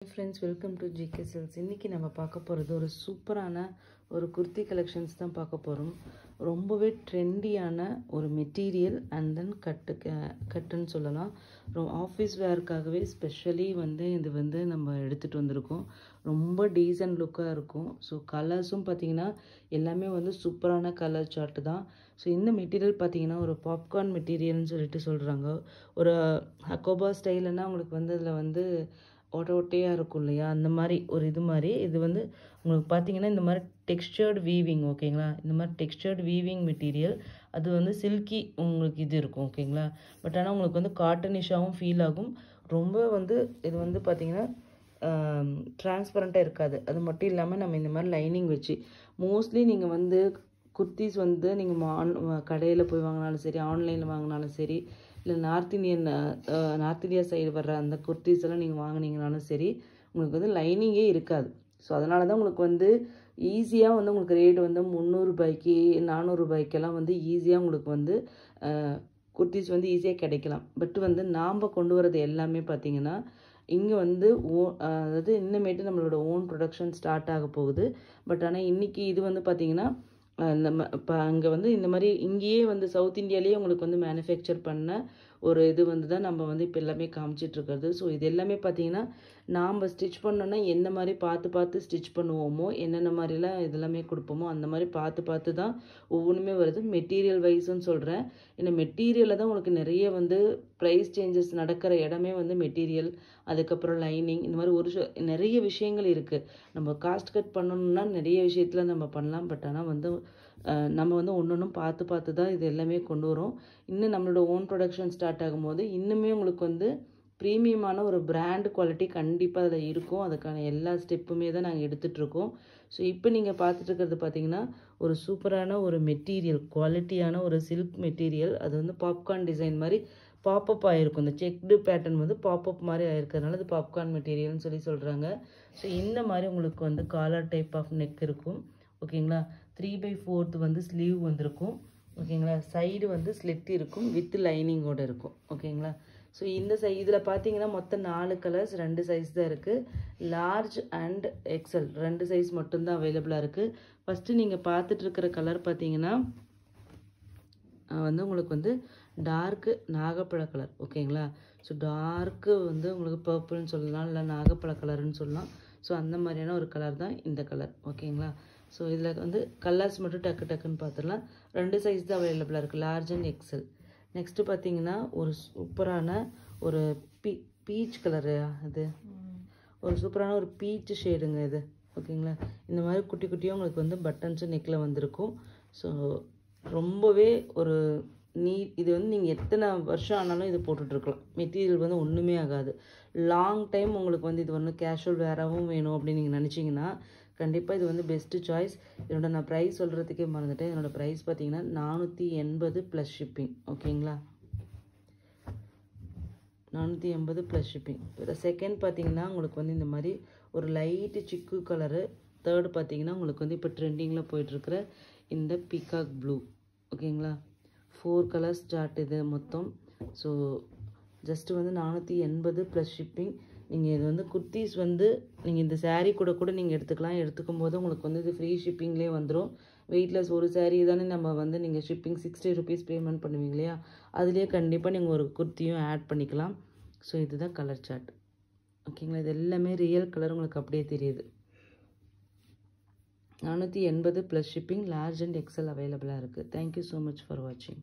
Friends, welcome to GK Silks. இன்னைக்கு நம்ம பார்க்க போகிறது ஒரு சூப்பரான ஒரு குர்த்தி கலெக்ஷன்ஸ் தான் பார்க்க போகிறோம். ரொம்பவே ட்ரெண்டியான ஒரு மெட்டீரியல் அண்ட் தென் கட்டுன்னு சொல்லலாம். ஆஃபீஸ் வேர்க்காகவே ஸ்பெஷலி இது நம்ம எடுத்துகிட்டு வந்திருக்கோம். ரொம்ப டீசன்ட் லுக்காக இருக்கும். ஸோ கலர்ஸும் பார்த்திங்கன்னா எல்லாமே சூப்பரான கலர் சார்ட்டு தான். ஸோ இந்த மெட்டீரியல் பார்த்திங்கன்னா ஒரு பாப்கார்ன் மெட்டீரியல்னு சொல்லிட்டு சொல்கிறாங்க. ஒரு ஹக்கோபா ஸ்டைலுன்னா உங்களுக்கு அதில் ஒட்டையாக இருக்கும் இல்லையா, அந்த மாதிரி ஒரு இது உங்களுக்கு பார்த்தீங்கன்னா இந்த மாதிரி டெக்ஸ்டர்டு வீவிங், ஓகேங்களா. இந்த மாதிரி டெக்ஸ்டர்டு வீவிங் மெட்டீரியல் அது சில்கி உங்களுக்கு இது இருக்கும், ஓகேங்களா. பட் ஆனால் உங்களுக்கு காட்டனிஷாகவும் ஃபீல் ஆகும். ரொம்ப இது பார்த்தீங்கன்னா டிரான்ஸ்பரண்ட்டாக இருக்காது. அது மட்டும் இல்லாமல் நம்ம இந்த மாதிரி லைனிங் வச்சு மோஸ்ட்லி நீங்கள் குர்த்திஸ் நீங்கள் கடையில் போய் வாங்கினாலும் சரி, ஆன்லைனில் வாங்கினாலும் சரி, இல்லை நார்த் இந்தியா சைடு வர்ற அந்த குர்த்திஸ் எல்லாம் நீங்கள் வாங்கினீங்கனாலும் சரி, உங்களுக்கு லைனிங்கே இருக்காது. ஸோ அதனால தான் உங்களுக்கு ஈஸியாக உங்களுக்கு ரேட் 300 ரூபாய்க்கு 400 ரூபாய்க்கெல்லாம் ஈஸியாக உங்களுக்கு குர்த்திஸ் ஈஸியாக கிடைக்கலாம். பட் நாம் கொண்டு வரது எல்லாமே பார்த்தீங்கன்னா இங்கே அதாவது இன்னமேட்டு நம்மளோட ஓன் ப்ரொடக்ஷன் ஸ்டார்ட் ஆக போகுது. பட் ஆனால் இன்றைக்கி இது பார்த்தீங்கன்னா நம்ம இப்போ அங்கே இந்த மாதிரி இங்கேயே சவுத் இந்தியாவிலேயே உங்களுக்கு மேனுஃபேக்சர் பண்ண ஒரு இது தான் நம்ம இப்போ எல்லாமே காமிச்சிட்ருக்கிறது. ஸோ இது எல்லாமே பார்த்தீங்கன்னா நாம் ஸ்டிச் பண்ணோன்னா எந்த மாதிரி பார்த்து ஸ்டிச் பண்ணுவோமோ, என்னென்ன மாதிரிலாம் இதெல்லாமே கொடுப்போமோ அந்த மாதிரி பார்த்து தான் ஒவ்வொன்றுமே வருது. மெட்டீரியல் வைஸ்ன்னு சொல்கிறேன். ஏன்னா மெட்டீரியலில் தான் உங்களுக்கு நிறைய ப்ரைஸ் சேஞ்சஸ் நடக்கிற இடமே மெட்டீரியல், அதுக்கப்புறம் லைனிங், இந்த மாதிரி நிறைய விஷயங்கள் இருக்குது. நம்ம காஸ்ட் கட் பண்ணணும்னா நிறைய விஷயத்தில் நம்ம பண்ணலாம். பட் ஆனால் நம்ம ஒன்றும் பார்த்து தான் இது எல்லாமே கொண்டு வரோம். இன்னும் நம்மளோட ஓன் ப்ரொடக்ஷன் ஸ்டார்ட் ஆகும்போது இன்னுமே உங்களுக்கு ப்ரீமியமான ஒரு பிராண்ட் குவாலிட்டி கண்டிப்பாக அதில் இருக்கும். அதுக்கான எல்லா ஸ்டெப்புமே தான் நாங்கள் எடுத்துகிட்ருக்கோம். ஸோ இப்போ நீங்கள் பார்த்துட்ருக்கிறது பார்த்தீங்கன்னா ஒரு சூப்பரான ஒரு மெட்டீரியல், குவாலிட்டியான ஒரு சில்க் மெட்டீரியல். அது பாப்கார்ன் டிசைன் மாதிரி பாப்அப் ஆகிருக்கும். இந்த செக்டு பேட்டர்ன் பாப்அப் மாதிரி ஆகிருக்கிறதுனால அது பாப்கார்ன் மெட்டீரியல்னு சொல்கிறாங்க. ஸோ இந்த மாதிரி உங்களுக்கு காலர் டைப் ஆஃப் நெக் இருக்கும், ஓகேங்களா. 3/4 ஸ்லீவ் வந்திருக்கும், ஓகேங்களா. சைடு ஸ்லிட் இருக்கும், வித் லைனிங்கோடு இருக்கும், ஓகேங்களா. ஸோ இந்த இதில் பார்த்தீங்கன்னா மொத்தம் 4 கலர்ஸ், 2 சைஸ் தான் இருக்குது. லார்ஜ் அண்ட் எக்ஸல் 2 சைஸ் மட்டும்தான் அவைலபிளாக இருக்குது. ஃபஸ்ட்டு நீங்கள் பார்த்துட்ருக்கிற கலர் பார்த்தீங்கன்னா உங்களுக்கு டார்க்கு நாகப்பழ கலர், ஓகேங்களா. ஸோ டார்க்கு உங்களுக்கு பர்பிள்னு சொல்லலாம், இல்லை நாகப்பழ கலர்னு சொல்லலாம். ஸோ அந்த மாதிரியான ஒரு கலர் தான் இந்த கலர், ஓகேங்களா. ஸோ இதில் கலர்ஸ் மட்டும் டக்குன்னு பார்த்துடலாம். 2 சைஸ் தான் அவைலபிளாக இருக்குது, லார்ஜ் அண்ட் எக்ஸல். நெக்ஸ்ட்டு பார்த்தீங்கன்னா ஒரு சூப்பரான ஒரு பீச் கலரு, இது ஒரு சூப்பரான ஒரு பீச் ஷேடுங்க இது, ஓகேங்களா. இந்த மாதிரி குட்டி குட்டியாக உங்களுக்கு பட்டன்ஸும் நெக்கில் வந்திருக்கும். ஸோ ரொம்பவே ஒரு இது நீங்கள் எத்தனை வருஷம் ஆனாலும் இது போட்டுட்ருக்கலாம். மெட்டீரியல் ஒன்றுமே ஆகாது. லாங் டைம் உங்களுக்கு இது கேஷுவல் வேறாகவும் வேணும் அப்படின்னு நீங்கள் நினச்சிங்கன்னா கண்டிப்பாக இது பெஸ்ட்டு சாய்ஸ். இதோட நான் ப்ரைஸ் சொல்கிறதுக்கே மறந்துட்டேன். என்னோடய ப்ரைஸ் பார்த்தீங்கன்னா 480 ப்ளஸ் ஷிப்பிங், ஓகேங்களா. 480 ப்ளஸ் ஷிப்பிங். செகண்ட் பார்த்தீங்கன்னா உங்களுக்கு இந்த மாதிரி ஒரு லைட்டு சிக்கு கலரு. தேர்டு பார்த்தீங்கன்னா உங்களுக்கு இப்போ ட்ரெண்டிங்கில் போயிட்டுருக்கிற இந்த பீகாக் ப்ளூ, ஓகேங்களா. 4 கலர்ஸ் சார்ட் இது மொத்தம். So just 480 plus shipping. நீங்கள் இது குர்த்திஸ் நீங்கள் இந்த சாரீ கூட நீங்கள் எடுத்துக்கலாம். எடுத்துக்கும் போது உங்களுக்கு இது ஃப்ரீ ஷிப்பிங்லேயே வந்துடும். வெயிட்லெஸ் ஒரு சாரீ தானே நம்ம நீங்கள் ஷிப்பிங் 60 ருபீஸ் பேமெண்ட் பண்ணுவீங்க இல்லையா, அதுலேயே கண்டிப்பாக நீங்கள் ஒரு குர்த்தியும் ஆட் பண்ணிக்கலாம். ஸோ இதுதான் கலர் சார்ட், ஓகேங்களா. இது எல்லாமே ரியல் கலர் உங்களுக்கு அப்படியே தெரியுது. 480 plus shipping, large and XL அவைலபிளாக இருக்குது. தேங்க்யூ ஸோ மச் ஃபார் வாட்சிங்.